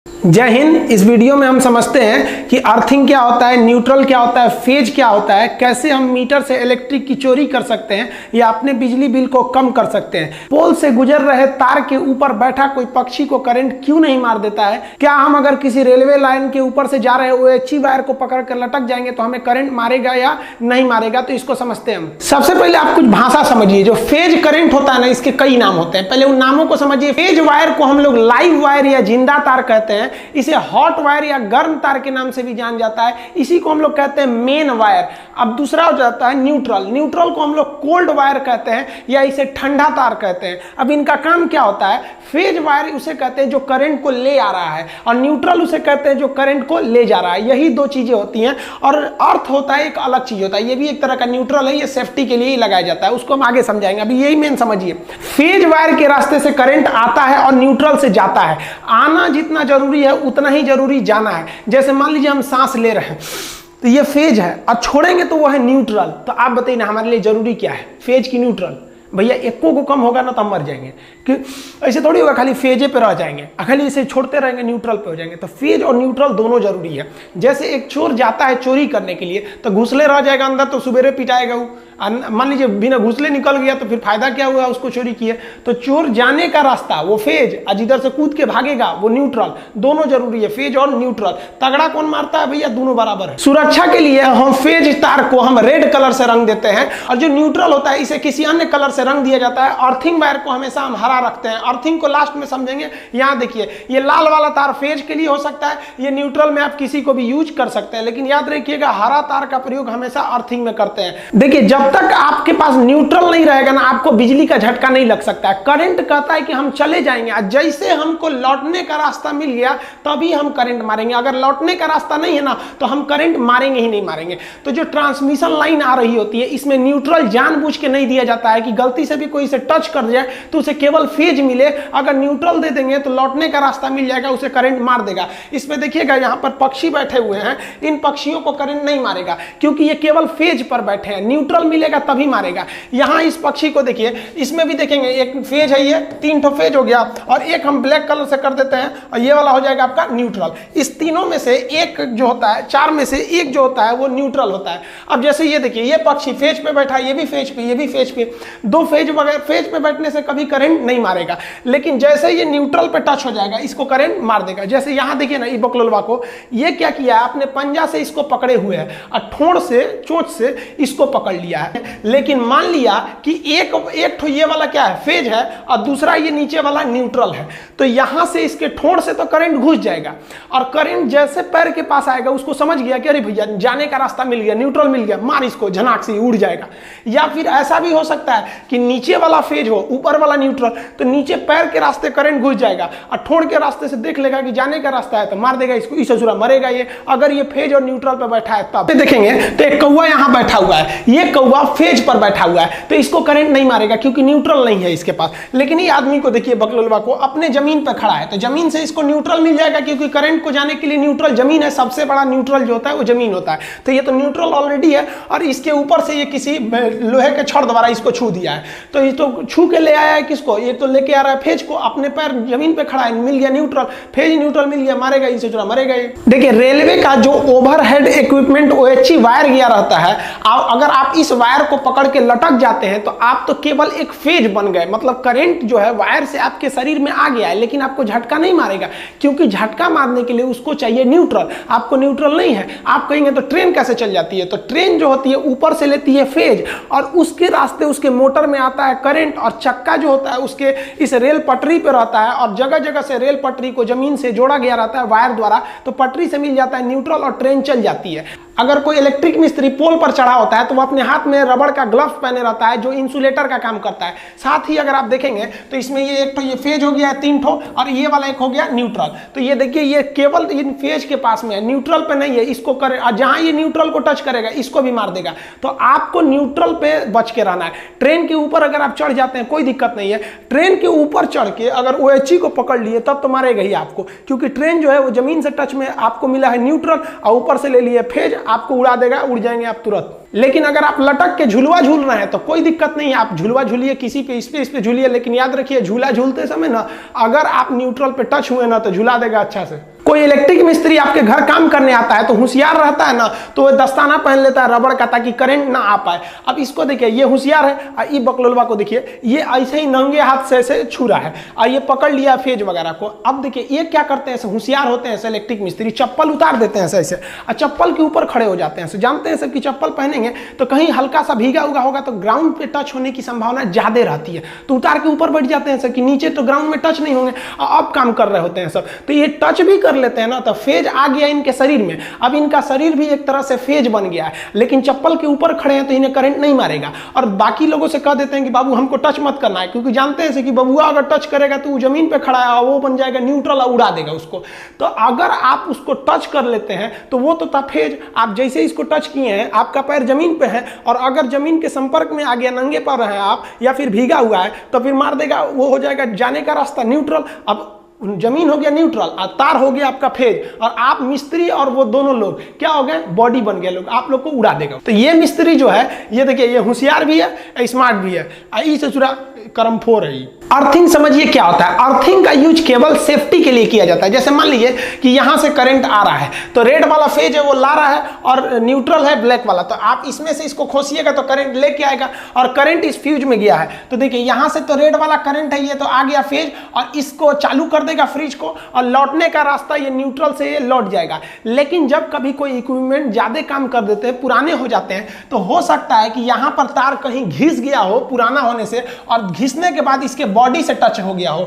जय हिंद। इस वीडियो में हम समझते हैं कि अर्थिंग क्या होता है, न्यूट्रल क्या होता है, फेज क्या होता है, कैसे हम मीटर से इलेक्ट्रिक की चोरी कर सकते हैं या अपने बिजली बिल को कम कर सकते हैं। पोल से गुजर रहे तार के ऊपर बैठा कोई पक्षी को करंट क्यों नहीं मार देता है। क्या हम अगर किसी रेलवे लाइन के ऊपर से जा रहे OHE वायर को पकड़ कर लटक जाएंगे तो हमें करंट मारेगा या नहीं मारेगा। तो इसको समझते हैं हम। सबसे पहले आप कुछ भाषा समझिए। जो फेज करंट होता है ना, इसके कई नाम होते हैं। पहले उन नामों को समझिए। फेज वायर को हम लोग लाइव वायर या जिंदा तार कहते हैं। इसे हॉट वायर या गर्म तार के नाम से भी जान जाता है। इसी को हम लोग कहते हैं मेन वायर। अब दूसरा हो जाता है न्यूट्रल। न्यूट्रल को हम लोग कोल्ड वायर कहते हैं या इसे ठंडा तार कहते हैं। अब इनका काम क्या होता है। फेज वायर उसे कहते हैं जो करंट को ले आ रहा है और न्यूट्रल उसे कहते हैं जो करंट को ले जा रहा है। यही दो चीजें होती हैं और अर्थ होता है एक अलग चीज होता है। ये भी एक तरह का न्यूट्रल है, ये सेफ्टी के लिए ही लगाया जाता है। उसको हम आगे समझाएंगे। अभी यही मेन समझिए। फेज वायर के रास्ते से करंट आता है और न्यूट्रल से जाता है। आना जितना जरूरी है उतना ही जरूरी जाना है। जैसे मान लीजिए हम सांस ले रहे हैं तो ये फेज है और छोड़ेंगे तो वो है न्यूट्रल। तो आप बताइए ना हमारे लिए जरूरी क्या है, फेज की न्यूट्रल। भैया एको को कम होगा ना तो हम मर जाएंगे। कि ऐसे थोड़ी होगा खाली फेजे पे रह जाएंगे, खाली इसे छोड़ते रहेंगे न्यूट्रल पे हो जाएंगे। तो फेज और न्यूट्रल दोनों जरूरी है। जैसे एक चोर जाता है चोरी करने के लिए तो घुसले रह जाएगा अंदर तो सुबेरे पिटाएगा वो। मान लीजिए बिना घुसले निकल गया तो फिर फायदा क्या हुआ, उसको चोरी किए। तो चोर जाने का रास्ता वो फेज, आज इधर से कूद के भागेगा वो न्यूट्रल। दोनों जरूरी है, फेज और न्यूट्रल। तगड़ा कौन मारता है भैया, दोनों बराबर है। सुरक्षा के लिए हम फेज तार को हम रेड कलर से रंग देते हैं और जो न्यूट्रल होता है इसे किसी अन्य कलर से रंग दिया जाता है। अर्थिंग वायर को हमेशा हम हरा रखते हैं। अर्थिंग को लास्ट में समझेंगे। यहाँ देखिए ये लाल वाला तार फेज के लिए हो सकता है, ये न्यूट्रल में आप किसी को भी यूज कर सकते हैं, लेकिन याद रखिएगा हरा तार का प्रयोग हमेशा अर्थिंग में करते हैं। देखिए जब तक आपके पास न्यूट्रल नहीं रहेगा ना, आपको बिजली का झटका नहीं लग सकता है। करंट कहता है कि हम चले जाएंगे, जैसे हमको लौटने का रास्ता मिल गया तभी हम करंट मारेंगे। अगर लौटने का रास्ता नहीं है ना तो हम करंट मारेंगे ही नहीं मारेंगे। तो जो ट्रांसमिशन लाइन आ रही होती है इसमें न्यूट्रल जानबूझ के नहीं दिया जाता है कि गलती से भी कोई इसे टच कर जाए तो उसे केवल फेज मिले। अगर न्यूट्रल दे देंगे तो लौटने का रास्ता मिल जाएगा, उसे करंट मार देगा। इसमें देखिएगा यहाँ पर पक्षी बैठे हुए हैं, इन पक्षियों को करंट नहीं मारेगा क्योंकि ये केवल फेज पर बैठे हैं। न्यूट्रल मिलेगा तभी मारेगा। यहाँ इस पक्षी को देखिए, इसमें भी देखेंगे एक फेज है, ये 3 ठो फेज हो गया और एक हम ब्लैक कलर से कर देते हैं और ये वाला हो जाएगा आपका न्यूट्रल। इस तीनों में से एक जो होता है, 4 में से एक जो होता है वो न्यूट्रल होता है। अब जैसे ये देखिए ये पक्षी फेज पे बैठा है, ये भी फेज पे, ये भी फेज पे। दो फेज वगैरह फेज पे बैठने से कभी करंट नहीं मारेगा, लेकिन जैसे ये न्यूट्रल पे टच हो जाएगा इसको करंट मार देगा। जैसे यहाँ देखिए ना, ये बकलोलवा को ये क्या किया है, अपने पंजा से इसको पकड़े हुए है और ठोड़ से चोंच से इसको पकड़ लिया है। लेकिन मान लिया कि एक ठो ये वाला क्या है, फेज है और दूसरा ये नीचे वाला न्यूट्रल है, तो यहां से इसके ठोड़ से तो करंट घुस जाएगा और करंट जैसे पैर के पास आएगा उसको समझ गया कि अरे भैया जाने का रास्ता मिल गया, न्यूट्रल मिल गया, मार इसको, झनाक से उड़ जाएगा। या फिर ऐसा भी हो सकता है कि नीचे वाला फेज हो ऊपर वाला न्यूट्रल, तो नीचे पैर के रास्ते करंट घुस जाएगा और ठोड़ के रास्ते से देख लेगा कि जाने का रास्ता है तो मार देगा इसको, इस असुरा मरेगा ये। अगर ये फेज और न्यूट्रल पर बैठा है तब देखेंगे तो एक कौवा यहां बैठा हुआ है, ये कौवा फेज पर बैठा हुआ है तो इसको करंट नहीं मारेगा क्योंकि न्यूट्रल नहीं है इसके पास। लेकिन ये आदमी को देखिए बकलोलवा को अपने जमीन पर खड़ा है तो जमीन से इसको न्यूट्रल मिल जाएगा क्योंकि करंट को जाने के लिए न्यूट्रल जमीन है। सबसे बड़ा न्यूट्रल जो होता है वो जमीन होता है। तो ये तो न्यूट्रल ऑलरेडी है और इसके ऊपर से ये किसी लोहे के छड़ द्वारा इसको छू दिया है। तो ये तो छू के ले आया है किसको, ये तो लेके आ रहा है फेज को, अपने पैर जमीन पे खड़ा है, मिल गया न्यूट्रल, फेज न्यूट्रल मिल गया, मारेगा इसे, चुरा मरेगा ये। देखिए रेलवे का जो ओवरहेड इक्विपमेंट OHE वायर गया रहता है, अगर आप इस वायर को पकड़ के लटक जाते हैं तो आप तो केवल एक फेज बन गए। मतलब करंट जो है वायर से आपके शरीर में आ गया है लेकिन आपको झटका नहीं मारेगा क्योंकि झटका मारने के लिए उसको चाहिए न्यूट्रल। आपको न्यूट्रल नहीं है। आप कहेंगे तो ट्रेन कैसे चल जाती है, तो ट्रेन जो होती है ऊपर से लेती है फेज और उसके रास्ते उसके मोटर में आता है करंट और चक्का जो होता है उसके इस रेल पटरी पे रहता है और जगह जगह से रेल पटरी को जमीन से जोड़ा गया रहता है वायर द्वारा, तो पटरी से मिल जाता है न्यूट्रल और ट्रेन चल जाती है। अगर कोई इलेक्ट्रिक मिस्त्री पोल पर चढ़ा होता है तो वो अपने हाथ में रबड़ का ग्लव्स पहने रहता है जो इंसुलेटर का काम करता है। साथ ही अगर आप देखेंगे तो इसमें ये एक तो ये फेज हो गया है 3 ठो और ये वाला एक हो गया न्यूट्रल। तो ये देखिए ये केवल इन फेज के पास में है, न्यूट्रल पे नहीं है। इसको करे और जहां ये न्यूट्रल को टच करेगा इसको भी मार देगा। तो आपको न्यूट्रल पे बच के रहना है। ट्रेन के ऊपर अगर आप चढ़ जाते हैं कोई दिक्कत नहीं है। ट्रेन के ऊपर चढ़ के अगर OHE को पकड़ लिए तब तो मारेगा ही आपको, क्योंकि ट्रेन जो है वो जमीन से टच में आपको मिला है न्यूट्रल और ऊपर से ले लिए फेज, आपको उड़ा देगा, उड़ जाएंगे आप तुरंत। लेकिन अगर आप लटक के झुलवा झूल रहे हैं तो कोई दिक्कत नहीं है, आप झुलवा झूलिए, किसी पे इस पे झूलिए, लेकिन याद रखिए झूला झूलते समय ना अगर आप न्यूट्रल पे टच हुए ना तो झुला देगा अच्छा से। कोई इलेक्ट्रिक मिस्त्री आपके घर काम करने आता है तो होशियार रहता है ना, तो वो दस्ताना पहन लेता है रबड़ का ताकि करंट ना आ पाए। अब इसको देखिए, ये होशियार है, और ये बकलोलवा को देखिए, ये ऐसे ही नंगे हाथ से ऐसे छू रहा है और ये पकड़ लिया फेज वगैरह को। अब देखिए ये क्या करते हैं, ऐसे होशियार होते हैं ऐसे इलेक्ट्रिक मिस्त्री, चप्पल उतार देते हैं ऐसे और चप्पल के ऊपर खड़े हो जाते हैं। जानते हैं सब कि चप्पल पहनेंगे तो कहीं हल्का सा भीगा हुआ होगा तो ग्राउंड पे टच होने की संभावना ज्यादा रहती है, तो उतार के ऊपर बैठ जाते हैं सब कि नीचे तो ग्राउंड में टच नहीं होंगे। अब काम कर रहे होते हैं सब, तो ये टच भी कर लेते हैं ना तो फेज आ गया इनके शरीर में। अब इनका शरीर भी एक तरह से फेज बन गया है, लेकिन चप्पल के ऊपर खड़े हैं तो इन्हें करंट नहीं मारेगा। और बाकी लोगों से कह देते हैं कि बाबू हमको टच मत करना है, क्योंकि जानते हैं कि बबुआ अगर टच करेगा तो वो जमीन पे खड़ा है, वो बन जाएगा न्यूट्रल और उड़ा देगा उसको। तो अगर आप उसको टच कर लेते हैं तो वो तो था फेज, आप जैसे इसको टच किए हैं आपका पैर जमीन पे है और अगर जमीन के संपर्क में आ गया, नंगे पैर हैं आप या फिर भीगा हुआ है तो फिर मार देगा, वो हो जाएगा जाने का रास्ता न्यूट्रल। अब जमीन हो गया न्यूट्रल और तार हो गया आपका फेज, और आप मिस्त्री और वो दोनों लोग क्या हो गए, बॉडी बन गए लोग, आप लोग को उड़ा देगा। तो ये मिस्त्री जो है ये देखिए ये होशियार भी है, स्मार्ट भी है, इससे जुड़ा कर्मफोर है। अर्थिंग समझिए क्या होता है। अर्थिंग का यूज केवल सेफ्टी के लिए किया जाता है। जैसे मान लीजिए कि यहां से करंट आ रहा है तो रेड वाला फेज है वो ला रहा है और न्यूट्रल है ब्लैक वाला, तो आप इसमें से इसको खोसिएगा तो करंट लेके आएगा और करंट इस फ्यूज में गया है। तो देखिए यहां से तो रेड वाला करंट है, ये तो आ गया फेज और इसको चालू कर देगा फ्रिज को और लौटने का रास्ता ये न्यूट्रल से ये लौट जाएगा। लेकिन जब कभी कोई इक्विपमेंट ज्यादा काम कर देते हैं, पुराने हो जाते हैं, तो हो सकता है कि यहां पर तार कहीं घिस गया हो पुराना होने से और घिसने के बाद इसके बॉडी से टच हो गया हो।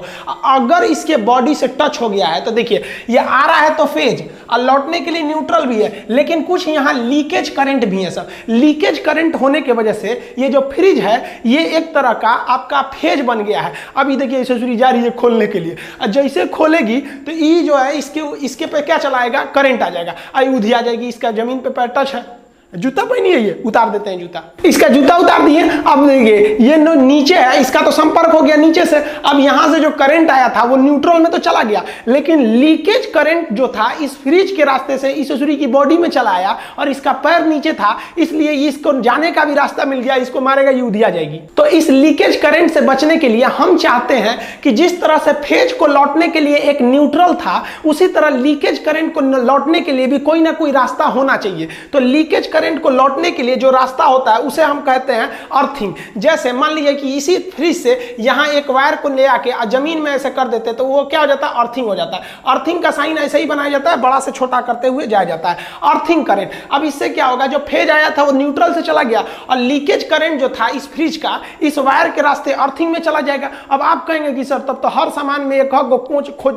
अगर इसके बॉडी से टच हो गया है तो देखिए ये आ रहा है तो फेज और लौटने के लिए न्यूट्रल भी है, लेकिन कुछ यहां लीकेज करंट भी है। सब लीकेज करंट होने की वजह से ये जो फ्रिज है ये एक तरह का आपका फेज बन गया है। अभी देखिए इसे छुरी जा रही है खोलने के लिए, जैसे खोलेगी तो ये जो है इसके पे क्या चलाएगा, करंट आ जाएगा, आई उधिया जाएगी। इसका जमीन पे पैर टच है, जूता पहनी है, ये उतार देते हैं जूता, इसका जूता उतार दिए। अब देखिए ये नीचे है, इसका तो संपर्क हो गया नीचे से, अब यहां से जो करंट आया था वो न्यूट्रल में तो चला गया, लेकिन लीकेज करंट जो था इस फ्रिज के रास्ते से इस छुरी की बॉडी में चला आया और इसका पैर नीचे था, इसलिए इसको जाने का भी रास्ता मिल गया, इसको मारेगा ये उधिया जाएगी। तो इस लीकेज करंट से बचने के लिए हम चाहते हैं कि जिस तरह से फेज को लौटने के लिए एक न्यूट्रल था, उसी तरह लीकेज करंट को लौटने के लिए भी कोई ना कोई रास्ता होना चाहिए। तो लीकेज करंट को लौटने के लिए जो रास्ता होता है उसे हम कहते हैं अर्थिंग। जैसे मान लीजिए कि इसी फ्रिज से यहां एक वायर को ले आके जमीन में ऐसे कर देते तो वो क्या हो जाता है, अर्थिंग हो जाता है। अर्थिंग का साइन ऐसे ही बनाया जाता है, बड़ा से छोटा करते हुए जाया जाता है, अर्थिंग करंट। अब इससे क्या होगा, जो फेज आया था वो न्यूट्रल से चला गया और लीकेज करंट जो था इस फ्रिज का इस वायर के रास्ते अर्थिंग में चला जाएगा। अब आप कहेंगे कि सर तब तो हर सामान में एक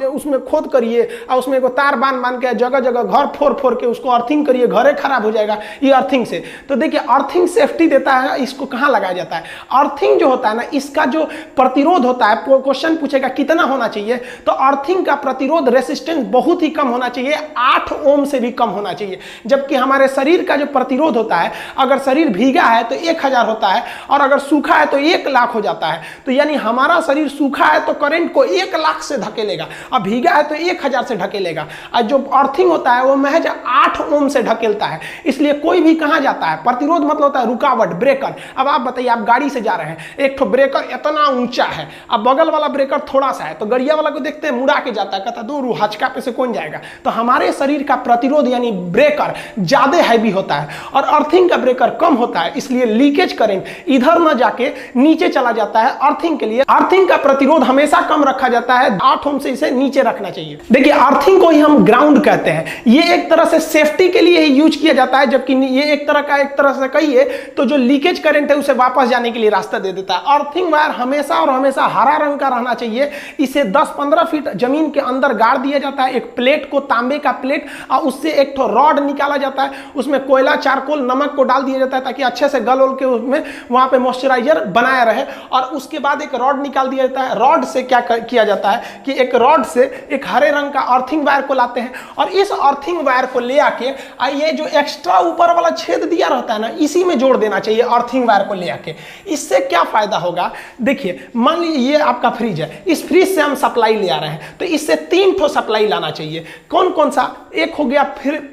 उसमें खोद करिए और उसमें एक तार बांध के जगह जगह घर फोड़ के उसको अर्थिंग करिए, घरे खराब हो जाएगा ये अर्थिंग से। तो देखिए अर्थिंग सेफ्टी देता है, इसको कहां लगाया जाता है। अर्थिंग जो होता है ना, इसका जो प्रतिरोध होता है, क्वेश्चन पूछेगा कितना होना चाहिए, तो अर्थिंग का प्रतिरोध रेसिस्टेंस बहुत ही कम होना चाहिए, 8 ओम से भी कम होना चाहिए। जबकि हमारे शरीर का जो प्रतिरोध होता है, अगर शरीर भीगा है तो 1000 होता है और अगर सूखा है तो 1 लाख हो जाता है। तो यानी हमारा शरीर सूखा है तो करंट को 1 लाख से धकेलेगा और भीगा है तो 1000 से ढकेलेगा। और जो अर्थिंग होता है वो महज 8 ओम से ढकेलता है। इसलिए कोई भी कहां जाता है, प्रतिरोध मतलब होता है रुकावट, ब्रेकर। अब आप बताइए, आप गाड़ी से जा रहे हैं, एक तो ब्रेकर इतना ऊंचा है, अब बगल वाला ब्रेकर थोड़ा सा है, तो गड़िया वाला को देखते हैं मुड़ा के जाता है, कहता दूर हचका पे से कौन जाएगा। तो हमारे शरीर का प्रतिरोध यानी ब्रेकर ज्यादा हैवी होता है और अर्थिंग का ब्रेकर कम होता है, इसलिए लीकेज करंट इधर न जाके नीचे चला जाता है। अर्थिंग के लिए अर्थिंग का प्रतिरोध हमेशा कम रखा जाता है, 8 ओम से इसे नीचे रखना चाहिए। देखिए अर्थिंग को ही हम ग्राउंड कहते हैं, ये एक तरह से सेफ्टी के लिए ही यूज किया जाता है, जबकि ये एक तरह से कहिए तो जो लीकेज करंट है उसे वापस जाने के लिए रास्ता दे देता है। अर्थिंग वायर हमेशा और हमेशा हरा रंग का रहना चाहिए। इसे 10-15 फीट जमीन के अंदर गाड़ दिया जाता है, एक प्लेट को, तांबे का प्लेट, और उससे एक तो रॉड निकाला जाता है, उसमें कोयला, चारकोल, नमक को डाल दिया जाता है ताकि अच्छे से गल के उसमें वहां पे मॉइस्चराइजर बनाया रहे। और उसके बाद एक रॉड निकाल दिया जाता है। रॉड से क्या किया जाता है कि एक रॉड से एक हरे रंग का अर्थिंग वायर को लाते हैं और इस अर्थिंग वायर को ले आके ये जो एक्स्ट्रा ऊपर वाला छेद दिया रहता है ना, इसी में जोड़ देना चाहिए अर्थिंग वायर को ले आके। इससे क्या फायदा होगा, देखिए मान लीजिए ये आपका फ्रिज है, इस फ्रिज से हम सप्लाई ले आ रहे हैं, तो इससे 3 ठो सप्लाई लाना चाहिए। कौन कौन सा, एक हो गया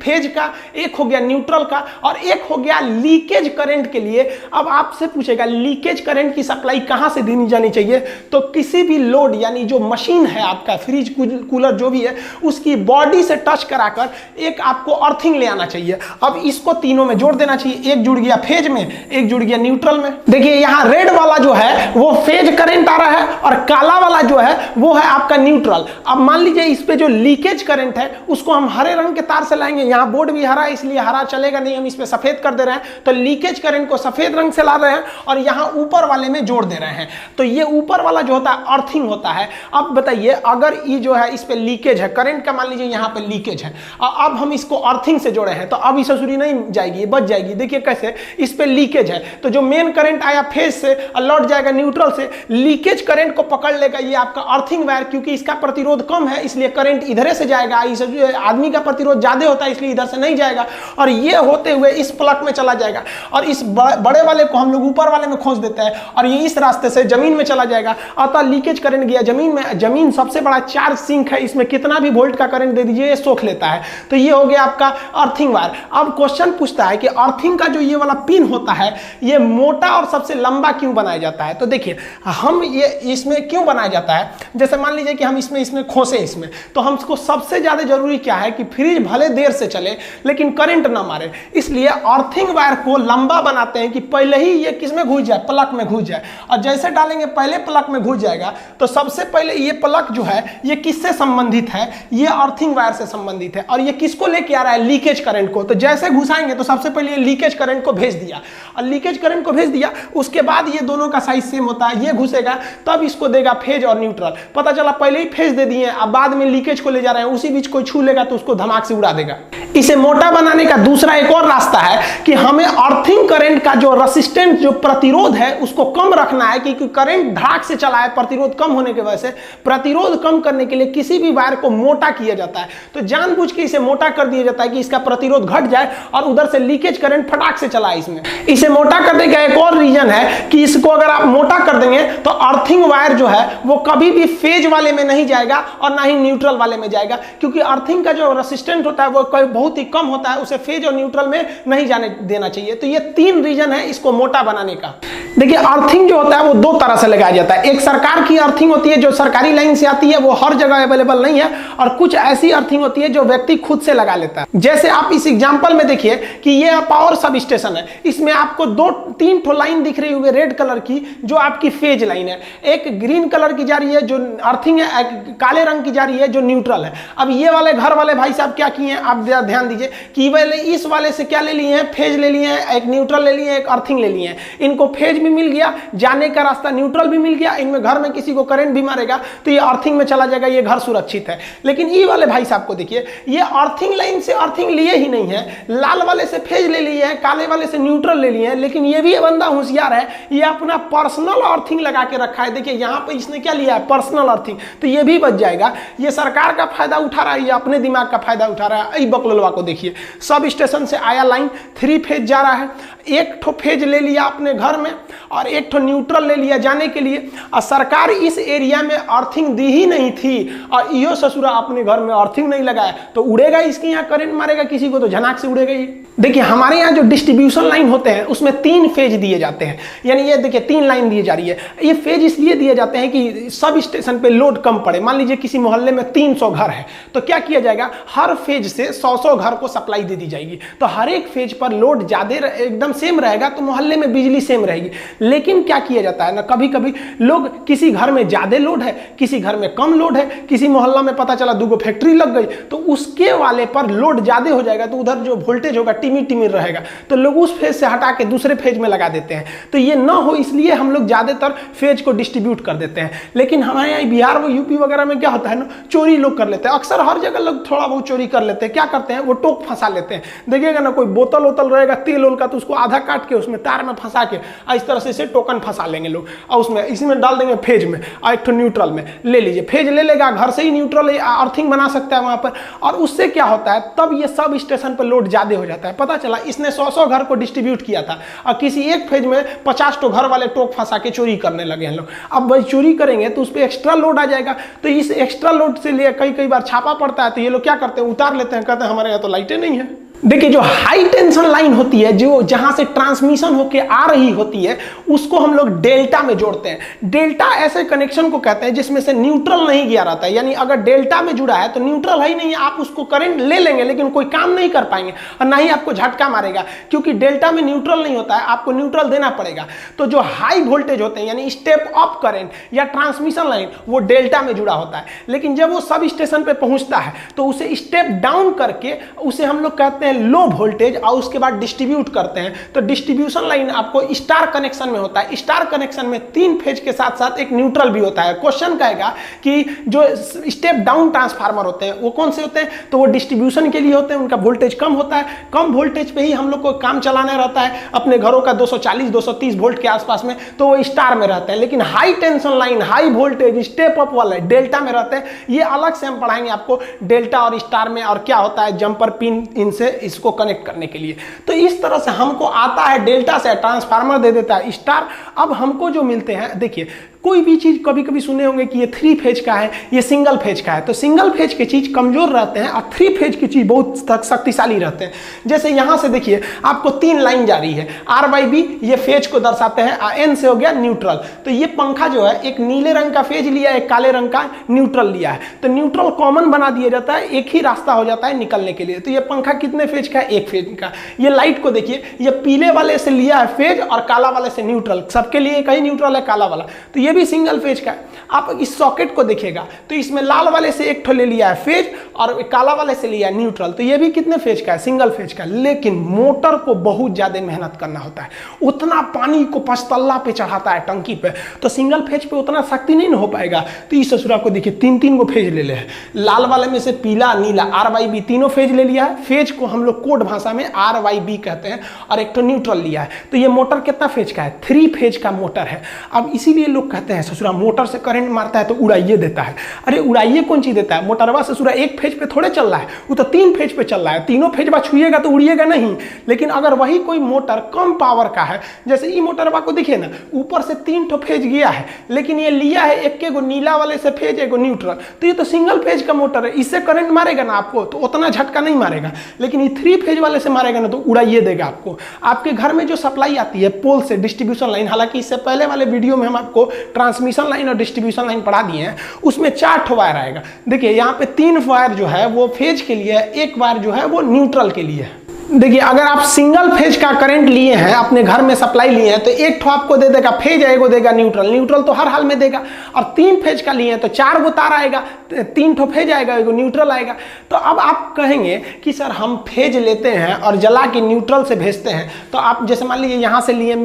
फेज का, एक हो गया न्यूट्रल का, और एक हो गया लीकेज करंट के लिए। अब आपसे पूछेगा लीकेज करंट की सप्लाई कहां से देनी जानी चाहिए, तो किसी भी लोड यानी जो मशीन है आपका फ्रिज कूलर जो भी है उसकी बॉडी से टच कराकर एक आपको अर्थिंग ले आना चाहिए। अब इसको तीनों में जोड़ देना चाहिए, एक जुड़ गया फेज में, एक जुड़ गया न्यूट्रल में। देखिए यहां रेड वाला जो है वो फेज करंट आ रहा है और काला वाला जो है वो है आपका न्यूट्रल। अब मान लीजिए इस पे जो लीकेज करंट है उसको हम हरे रंग के तार से लाएंगे, यहां बोर्ड भी हरा है इसलिए हरा चलेगा नहीं, हम इस पे सफेद कर दे रहे हैं, तो लीकेज करंट को सफेद रंग से ला रहे हैं और यहां ऊपर वाले में जोड़ दे रहे हैं। तो ये ऊपर वाला जो होता है अर्थिंग होता है। अब बताइए अगर ये जो है इस पे लीकेज है करंट का, मान लीजिए यहां पे लीकेज है, अब हम इसको अर्थिंग से जोड़े हैं तो अब ये ससुरी नहीं जाएगी, बच जाएगी। देखिए कैसे, इस पे लीकेज है तो जो मेन करंट आया फेज से और लौट जाएगा न्यूट्रल से, लीकेज करंट को पकड़ लेगा ये आपका अर्थिंग वायर, क्योंकि इसका प्रतिरोध कम है इसलिए करंट इधर से जाएगा, इस आदमी का प्रतिरोध ज्यादा होता है इसलिए इधर से नहीं जाएगा, और ये होते हुए इस प्लग में चला जाएगा और इस बड़े वाले को हम लोग ऊपर वाले में खोस देते हैं और ये इस रास्ते से जमीन में चला जाएगा। अतः लीकेज करंट गया जमीन में, जमीन सबसे बड़ा चार्ज सिंक है, इसमें कितना भी वोल्ट का करंट दे दीजिए ये सोख लेता है। तो ये हो गया आपका अर्थिंग वायर। अब क्वेश्चन पूछता है कि अर्थिंग का जो ये वाला पिन होता है ये मोटा और सबसे लंबा क्यों बनाया जाता है, तो देखिए हम ये इसमें क्यों बनाया जाता है, जैसे मान लीजिए कि हम इसमें खोसे इसमें, तो हमको सबसे ज्यादा जरूरी क्या है कि फ्रिज भले देर से चले लेकिन करंट ना मारे, इसलिए अर्थिंग वायर को लंबा बनाते हैं कि पहले ही ये किसमें घुस जाए, प्लग में घुस जाए, और जैसे डालेंगे पहले प्लग में घुस जाएगा तो सबसे पहले ये प्लग जो है ये किससे संबंधित है, ये अर्थिंग वायर से संबंधित है, और ये किसको लेके आ रहा है, लीकेज करंट को। तो जैसे घुसाएंगे तो सबसे पहले ये लीकेज करंट को भेज दिया, और लीकेज करंट को भेज दिया उसके बाद ये दोनों का साइज सेम होता है, ये घुसेगा तब इसको देगा फेज और न्यूट्रल। पता चला पहले ही फेज दे दिए अब बाद में लीकेज को ले जा रहे हैं, उसी बीच कोई छू लेगा तो उसको धमाक से उड़ा देगा। इसे मोटा बनाने का दूसरा एक और रास्ता है कि हमें अर्थिंग करंट का जो रेसिस्टेंस जो प्रतिरोध है उसको कम रखना है, क्योंकि करंट धड़ाक से चला है, प्रतिरोध कम होने की वजह से प्रतिरोध कम करने के लिए किसी भी वायर को मोटा किया जाता है। तो जानबूझ के इसे मोटा कर दिया जाता है कि इसका प्रतिरोध घट जाए और उधर से लीकेज करंट फटाक से चला। इसमें इसे मोटा करने का एक और रीजन है कि इसको अगर आप मोटा कर देंगे तो अर्थिंग वायर जो है वो कभी भी फेज वाले में नहीं जाएगा और ना ही न्यूट्रल वाले में जाएगा, क्योंकि अर्थिंग का जो रेसिस्टेंस होता है वो बहुत ही कम होता है, उसे फेज और न्यूट्रल में नहीं जाने देना चाहिए। तो ये 3 रीजन है इसको मोटा बनाने का। देखिए अर्थिंग जो होता है वो 2 तरह से लगाया जाता है, एक सरकार की अर्थिंग होती है जो सरकारी लाइन से आती है, वो हर जगह अवेलेबल नहीं है, और कुछ ऐसी अर्थिंग होती है जो व्यक्ति खुद से लगा लेता है। जैसे आप इस एग्जांपल में देखिए कि ये पावर सब स्टेशन है, इसमें आपको 2-3 ठो लाइन दिख रही होगी रेड कलर की जो आपकी फेज लाइन है, एक ग्रीन कलर की जा रही है जो अर्थिंग है, एक काले रंग की जा रही है जो न्यूट्रल है। अब ये वाले घर वाले भाई साहब क्या किए हैं, आप ध्यान दीजिए कि वाले इस वाले से क्या ले लिए हैं, फेज ले लिए हैं, एक न्यूट्रल ले लिए हैं, एक अर्थिंग ले लिए हैं। इनको फेज भी मिल गया, जाने का रास्ता न्यूट्रल भी मिल गया, इनमें घर में किसी को करंट भी मारेगा तो ये अर्थिंग में चला जाएगा, ये घर सुरक्षित है। लेकिन ये वाले भाई साहब को देखिए, ये अर्थिंग लाइन से अर्थिंग लिए ही नहीं है, लाल वाले से फेज ले लिए हैं, काले वाले से न्यूट्रल ले लिए हैं, लेकिन ये भी बंदा होशियार है, ये अपना पर्सनल अर्थिंग लगा के रखा है। देखिए यहाँ पे इसने क्या लिया है, पर्सनल अर्थिंग, तो ये भी बच जाएगा। ये सरकार का फायदा उठा रहा है, ये अपने दिमाग का फायदा उठा रहा है। बकलोलवा को देखिए, सब स्टेशन से आया लाइन 3 फेज जा रहा है, एक ठो फेज ले लिया अपने घर में और एक ठो न्यूट्रल ले लिया जाने के लिए, और सरकार इस एरिया में अर्थिंग दी ही नहीं थी और यो ससुरा अपने घर में अर्थिंग नहीं लगाया तो उड़ेगा, इसके यहाँ करंट मारेगा किसी को तो झनाक से उड़ेगा ही। देखिए हमारे यहाँ जो डिस्ट्रीब्यूशन लाइन होते हैं उसमें 3 फेज दिए जाते हैं, यानी ये देखिए 3 लाइन दी जा रही है। ये फेज इसलिए दिए जाते हैं कि सब स्टेशन पे लोड कम पड़े। मान लीजिए किसी मोहल्ले में 300 घर है तो क्या किया जाएगा, हर फेज से 100-100 घर को सप्लाई दे दी जाएगी, तो हर एक फेज पर लोड ज्यादा एकदम सेम रहेगा तो मोहल्ले में बिजली सेम रहेगी। लेकिन क्या किया जाता है ना, कभी कभी लोग किसी घर में ज्यादा लोड है, किसी घर में कम लोड है, किसी मोहल्ला में पता चला 2 फैक्ट्री लग गई तो उसके वाले पर लोड ज्यादा हो जाएगा तो उधर जो वोल्टेज होगा टिमिर टिमिर रहेगा, तो लोग उस फेज से हटा के दूसरे फेज में लगा देते हैं। तो ये ना हो इसलिए हम लोग ज्यादातर फेज को डिस्ट्रीब्यूट कर देते हैं। लेकिन हमारे यहाँ बिहार व यूपी वगैरह में क्या होता है ना, चोरी लोग कर लेते हैं, अक्सर हर जगह लोग थोड़ा बहुत चोरी कर लेते हैं। क्या करते हैं, वो टोक फंसा लेते हैं। देखिएगा ना कोई बोतल वोतल रहेगा तेल ओल का तो उसको आधा काट के उसमें तार में फंसा के इस तरह से इसे टोकन फंसा लेंगे लोग, और उसमें इसी में डाल देंगे फेज में और एक तो न्यूट्रल में ले लीजिए, फेज ले लेगा, घर से ही न्यूट्रल अर्थिंग बना सकता है वहां पर। और उससे क्या होता है, तब ये सब स्टेशन पर लोड ज्यादा हो जाता है। पता चला इसने 100 घर को डिस्ट्रीब्यूट किया था और किसी एक फेज में 50 तो घर वाले टोक फंसा के चोरी करने लगे हैं लोग। अब भाई चोरी करेंगे तो उस पर एक्स्ट्रा लोड आ जाएगा, तो इस एक्स्ट्रा लोड से लिए कई बार छापा पड़ता है, तो ये लोग क्या करते हैं, उतार लेते हैं, कहते हैं हमारे यहाँ तो लाइटें नहीं है। देखिए जो हाई टेंशन लाइन होती है, जो जहां से ट्रांसमिशन होके आ रही होती है, उसको हम लोग डेल्टा में जोड़ते हैं। डेल्टा ऐसे कनेक्शन को कहते हैं जिसमें से न्यूट्रल नहीं गया रहता है, यानी अगर डेल्टा में जुड़ा है तो न्यूट्रल है ही नहीं है, आप उसको करंट ले लेंगे लेकिन कोई काम नहीं कर पाएंगे और ना ही आपको झटका मारेगा, क्योंकि डेल्टा में न्यूट्रल नहीं होता है, आपको न्यूट्रल देना पड़ेगा। तो जो हाई वोल्टेज होते हैं यानी स्टेप अप करंट या ट्रांसमिशन लाइन, वो डेल्टा में जुड़ा होता है। लेकिन जब वो सब स्टेशन पे पहुंचता है तो उसे स्टेप डाउन करके उसे हम लोग कहते हैं लो वोल्टेज, और उसके बाद डिस्ट्रीब्यूट करते हैं। तो डिस्ट्रीब्यूशन लाइन आपको स्टार कनेक्शन में होता है। स्टार कनेक्शन में 3 फेज के साथ साथ एक न्यूट्रल भी होता है। क्वेश्चन कहेगा कि जो स्टेप डाउन ट्रांसफार्मर होते हैं वो कौन से होते हैं, तो वो डिस्ट्रीब्यूशन के लिए होते हैं, उनका वोल्टेज कम होता है। कम वोल्टेज पे ही हम लोग को काम चलाना रहता है अपने घरों का 240-230 वोल्ट के आसपास में, तो वो स्टार में रहते हैं। लेकिन high tension line, high voltage, step up वाले डेल्टा में रहते हैं। ये अलग से हम पढ़ाएंगे आपको डेल्टा और स्टार में, और क्या होता है जंपर पिन इनसे इसको कनेक्ट करने के लिए। तो इस तरह से हमको आता है डेल्टा से ट्रांसफार्मर दे देता है स्टार। अब हमको जो मिलते हैं, देखिए कोई भी चीज कभी कभी सुने होंगे कि ये 3 फेज का है, ये सिंगल फेज का है, तो सिंगल फेज की चीज कमजोर रहते हैं और 3 फेज की चीज बहुत शक्तिशाली रहते हैं। जैसे यहां से देखिए आपको 3 लाइन जा रही है, आर बाई बी, ये फेज को दर्शाते हैं, एन से हो गया न्यूट्रल। तो ये पंखा जो है एक नीले रंग का फेज लिया है, एक काले रंग का न्यूट्रल लिया है, तो न्यूट्रल कॉमन बना दिया जाता है, एक ही रास्ता हो जाता है निकलने के लिए। तो ये पंखा कितने फेज का है, 1 फेज का। ये लाइट को देखिए, ये पीले वाले से लिया है फेज और काला वाले से न्यूट्रल, सबके लिए एक ही न्यूट्रल है काला वाला, तो ये भी सिंगल फेज का है। आप इस सॉकेट को देखिएगा तो इसमें लाल वाले से एक ठो ले लिया है फेज और काला वाले से लिया है न्यूट्रल, तो ये भी कितने फेज का है, सिंगल फेज का। लेकिन मोटर को बहुत ज्यादा मेहनत करना होता है, उतना पानी को 5 तल्ला पे चढ़ाता है टंकी पे, तो सिंगल फेज पे उतना शक्ति नहीं हो पाएगा। तो इस ससुरा को देखिए 3-3 को फेज ले ले है, लाल वाले में से पीला, नीला, आर वाई बी तीनों फेज ले लिया है। फेज को हम लोग कोड भाषा में आर वाई बी कहते हैं, और एक तो न्यूट्रल लिया है। तो ये मोटर कितना फेज का है, 3 फेज का मोटर है। अब इसीलिए लोग कहते हैं ससुरा मोटर से करंट मारता है तो उड़ाइए देता है। अरे उड़ाइए कौन चीज देता है, मोटरवा ससुरा 1 फेज पे थोड़े चल रहा है, वो तो 3 फेज पे चल रहा है, तीनों फेज बा छुएगा तो उड़िएगा नहीं। लेकिन अगर वही कोई मोटर कम पावर का है, जैसे ये मोटरवा को देखिए ना, ऊपर से 3 ठो फेज गया है, लेकिन ये लिया है एक को नीला वाले से फेज, एक न्यूट्रल, तो ये तो सिंगल फेज का मोटर है, इससे करंट मारेगा ना आपको तो उतना झटका नहीं मारेगा। लेकिन ये 3 फेज वाले से मारेगा ना तो उड़ाइए देगा आपको। आपके घर में जो सप्लाई आती है पोल से, डिस्ट्रीब्यूशन लाइन, हालांकि इससे पहले वाले वीडियो में हम आपको ट्रांसमिशन लाइन और डिस्ट्रीब्यूशन लाइन पढ़ा दिए हैं, उसमें 4 ठो वायर आएगा। देखिए यहाँ पे 3 वायर जो है वो फेज के लिए है, 1 वायर जो है वो न्यूट्रल के लिए है। देखिए अगर आप सिंगल फेज का करंट लिए हैं, अपने घर में सप्लाई लिए हैं, तो 1 ठो आपको दे देगा फेज, एगो देगा न्यूट्रल, न्यूट्रल तो हर हाल में देगा। और 3 फेज का लिए हैं तो 4 गो तार आएगा, 3 ठो फेज आएगा, एगो न्यूट्रल आएगा। तो अब आप कहेंगे कि सर हम फेज लेते हैं और जला के न्यूट्रल से भेजते हैं, तो आप जैसे मान लीजिए यहाँ से लिए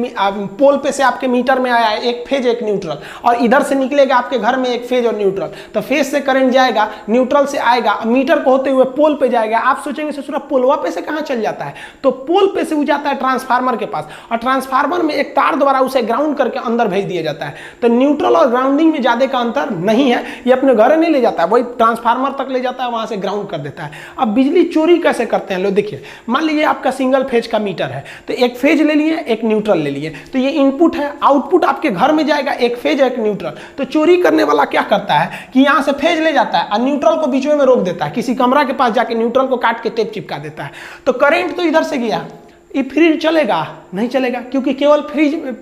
पोल पे से आपके मीटर में आया है 1 फेज 1 न्यूट्रल, और इधर से निकलेगा आपके घर में 1 फेज और न्यूट्रल, तो फेज से करंट जाएगा, न्यूट्रल से आएगा, मीटर को होते हुए पोल पे जाएगा। आप सोचेंगे ससुरा पोलवा पे से कहाँ चल जाता है, तो पोल पे से जाता है ट्रांसफार्मर के पास, और ट्रांसफार्मर में एक तार द्वारा उसे ग्राउंड करके अंदर भेज दिया जाता है। तो न्यूट्रल और ग्राउंडिंग में ज्यादा का अंतर नहीं है, ये अपने घर नहीं ले जाता है, वही ट्रांसफार्मर तक ले जाता है, वहां से ग्राउंड कर देता है। अब बिजली चोरी कैसे करते हैं लोग, देखिए मान लीजिए आपका सिंगल फेज का मीटर है, तो 1 फेज ले लिए, 1 न्यूट्रल ले लिए, तो ये इनपुट है, आउटपुट आपके घर में जाएगा 1 फेज 1 न्यूट्रल। तो चोरी करने वाला क्या करता है कि यहाँ से फेज ले जाता है और न्यूट्रल को बीच में रोक देता है, किसी कमरा के पास जाके न्यूट्रल को काट के टेप चिपका देता है। तो करंट तो इधर से गया, ये फ्रिज चलेगा नहीं चलेगा, क्योंकि केवल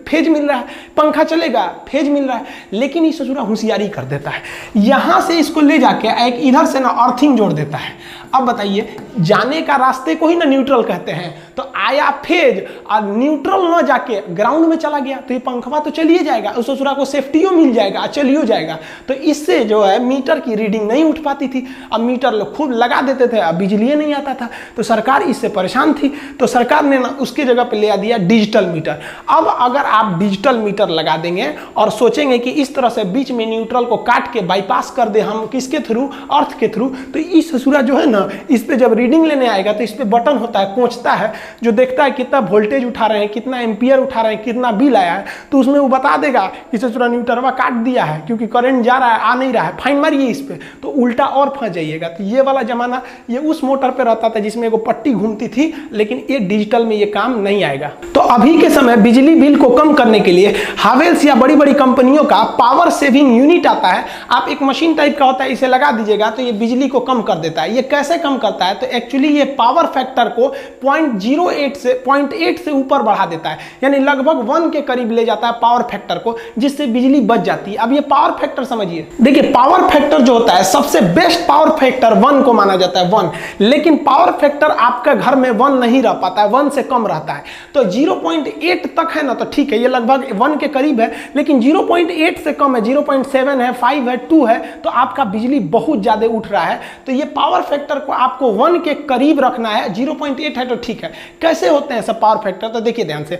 फेज मिल रहा है, पंखा चलेगा फेज मिल रहा है। लेकिन ये ससुरा होशियारी कर देता है, यहां से इसको ले जाके एक इधर से ना अर्थिंग जोड़ देता है। अब बताइए, जाने का रास्ते को ही ना न्यूट्रल कहते हैं, तो आया फेज और न्यूट्रल ना जाके ग्राउंड में चला गया, तो ये पंखवा तो चलिए जाएगा, उस ससुरा को सेफ्टियो मिल जाएगा, चलियो जाएगा। तो इससे जो है मीटर की रीडिंग नहीं उठ पाती थी। अब मीटर लोग खूब लगा देते थे, अब बिजली नहीं आता था, तो सरकार इससे परेशान थी, तो सरकार ने ना उसकी जगह पे ले दिया डिजिटल मीटर। अब अगर आप डिजिटल मीटर लगा देंगे और सोचेंगे कि इस तरह से बीच में न्यूट्रल को काट के बाईपास कर दे हम, किसके थ्रू, अर्थ के थ्रू, तो इस ससुरा जो है ना, इस पे जब रीडिंग लेने आएगा तो इस पे बटन होता है, कोंचता है, जो देखता है कितना वोल्टेज उठा रहे हैं, कितना एम्पियर उठा रहे हैं, कितना बिल आया है, तो उसमें वो बता देगा कि ससुरा न्यूटरवा काट दिया है क्योंकि करंट जा रहा है, आ नहीं रहा है, फाइन मारिए इस पे, तो उल्टा और फंस जाइएगा। तो ये वाला जमाना ये उस मोटर पे रहता था जिसमें एगो पट्टी घूमती थी, लेकिन ये डिजिटल में ये काम नहीं आएगा। तो अभी के समय बिजली बिल को कम करने के लिए हावेल्स या बड़ी बड़ी कंपनियों का पावर सेविंग यूनिट आता है। आप एक मशीन टाइप का होता है, इसे लगा दीजिएगा तो ये बिजली को कम कर देता है। ये कैसे कम करता है? तो एक्चुअली ये पावर फैक्टर को 0.8 से ऊपर बढ़ा देता है, यानी लगभग 1 के करीब ले जाता है पावर फैक्टर को, जिससे बिजली बच जाती है। अब ये पावर फैक्टर समझिए, देखिए पावर फैक्टर जो होता है सबसे बेस्ट पावर फैक्टर 1 को माना जाता है, 1। लेकिन पावर फैक्टर आपके घर में 1 नहीं रह पाता है, 1 से कम रहता है। तो 0.8 तक है ना तो ठीक है, ये लगभग 1 के करीब है, लेकिन 0.8 से कम है, 0.7 है, 5 है, 2 है, तो आपका बिजली बहुत ज्यादा उठ रहा है। तो ये पावर फैक्टर को आपको 1 के करीब रखना है, 0.8 है तो ठीक है। कैसे होते हैं सब पावर फैक्टर? तो देखिए ध्यान से,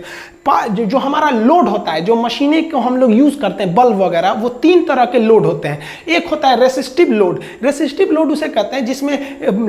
जो हमारा लोड होता है, जो मशीनें को हम लोग यूज करते हैं, बल्ब वगैरह, वो 3 तरह के लोड होते हैं। एक होता है रेसिस्टिव लोड। रेसिस्टिव लोड उसे कहते हैं जिसमें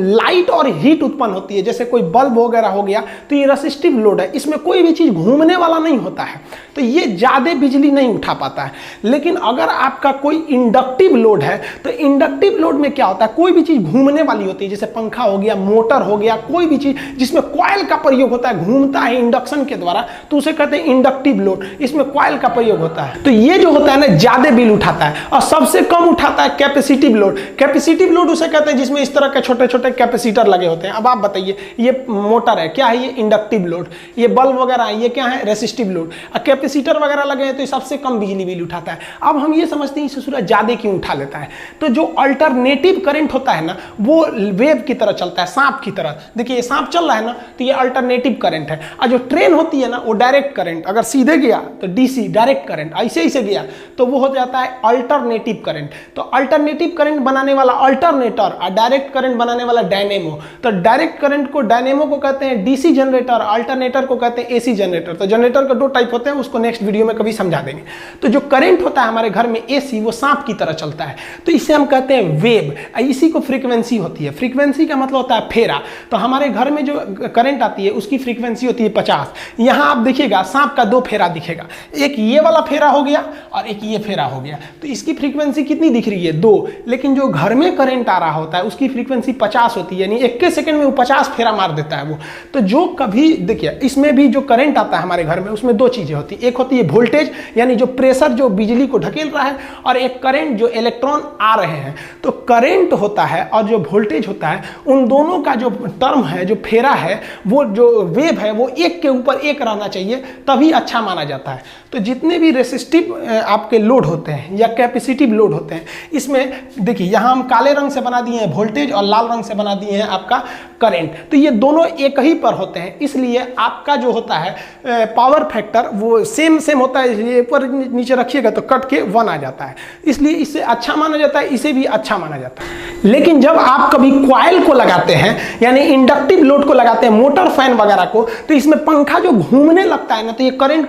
लाइट और हीट उत्पन्न होती है, जैसे कोई बल्ब वगैरह हो गया तो ये रेसिस्टिव लोड है, इसमें कोई भी चीज घूमने वाला नहीं होता है, तो ये ज्यादा बिजली नहीं उठा पाता है। लेकिन अगर आपका कोई इंडक्टिव लोड है, तो इंडक्टिव लोड में क्या होता है, कोई भी चीज घूमने वाली होती है, जैसे पंखा हो गया, मोटर हो गया, कोई भी चीज जिसमें कॉइल का प्रयोग होता है, घूमता है इंडक्शन के द्वारा, तो उसे कहते हैं इंडक्टिव लोड, इसमें कॉइल का प्रयोग होता है। तो ये जो होता है ना ज्यादा बिल उठाता है। और सबसे कम उठाता है कैपेसिटिव लोड। कैपेसिटिव लोड उसे कहते हैं जिसमें इस तरह के छोटे छोटे कैपेसिटर लगे होते हैं। अब आप बताइए, ये मोटर है, क्या है? ये इंडक्टिव लोड। ये बल्ब वगैरह है, ये क्या है? Resistive load. और कैपेसिटर वगैरह लगे हैं तो ये सबसे कम बिजली बिल उठाता है। अब हम ये समझते हैं ससुरा ज्यादा क्यों उठा लेता है। तो जो अल्टरनेटिव करंट होता है ना, वो वेव की तरह चलता है, सांप की तरह। देखिए ये सांप चल रहा है ना, तो ये अल्टरनेटिव करंट है। और जो ट्रेन होती है ना, वो डायरेक्ट करंट, अगर सीधे गया तो डीसी डायरेक्ट करंट, ऐसे ही से गया तो वो हो जाता है अल्टरनेटिव करंट। तो अल्टरनेटिव करंट बनाने वाला अल्टरनेटर और डायरेक्ट करंट बनाने वाला डायनेमो। तो डायरेक्ट करंट को, डायनेमो को कहते हैं डीसी जनरेटर, अल्टरनेटर को कहते हैं एसी जनरेटर। तो जनरेटर का 2 टाइप होते हैं, उसको नेक्स्ट वीडियो में कभी समझा देंगे। तो जो करंट होता है हमारे घर में एसी, वो सांप की तरह चलता है, तो इसे हम कहते हैं वेव। इसी को फ्रीक्वेंसी होती है। फ्रीक्वेंसी का मतलब होता है फेरा। तो हमारे घर में जो करंट आती है उसकी फ्रीक्वेंसी होती है 50। यहां आप देखिएगा सांप का 2 फेरा दिखेगा, एक ये वाला फेरा हो गया और एक ये फेरा हो गया। तो इसकी फ्रीक्वेंसी कितनी दिख रही है? 2। लेकिन जो घर में करंट आ रहा होता है उसकी फ्रीक्वेंसी 50 होती है, यानी 1 सेकंड में वो 50 फेरा मार देता है वो। तो जो कभी देखिए, इसमें भी जो करंट आता है हमारे घर में, उसमें 2 चीजें होती है। एक होती है वोल्टेज, यानी जो प्रेशर जो बिजली को ढकेल रहा है, और एक करंट जो इलेक्ट्रॉन आ रहे हैं। तो करंट होता है और जो वोल्टेज होता है, उन दोनों का जो टर्म है, जो फेरा है, वो जो वेव है, वो 1 के ऊपर 1 रहना चाहिए, तभी अच्छा माना जाता है। तो जितने भी रेसिस्टिव आपके लोड होते हैं या कैपेसिटिव लोड होते हैं, इसमें देखिए यहाँ हम काले रंग से बना दिए हैं वोल्टेज और लाल रंग से बना दिए हैं आपका करंट। तो ये दोनों एक ही पर होते हैं, इसलिए आपका जो होता है पावर फैक्टर वो सेम होता है। इसलिए ऊपर नीचे रखिएगा तो कट के 1 आ जाता है, इसलिए इससे अच्छा माना जाता है, इसे भी अच्छा माना जाता है। लेकिन जब आप कभी कॉइल को लगाते हैं, यानी इंडक्टिव लोड को लगाते हैं, मोटर फैन वगैरह को, तो इसमें पंखा जो घूमने लगता है ना, तो ये करंट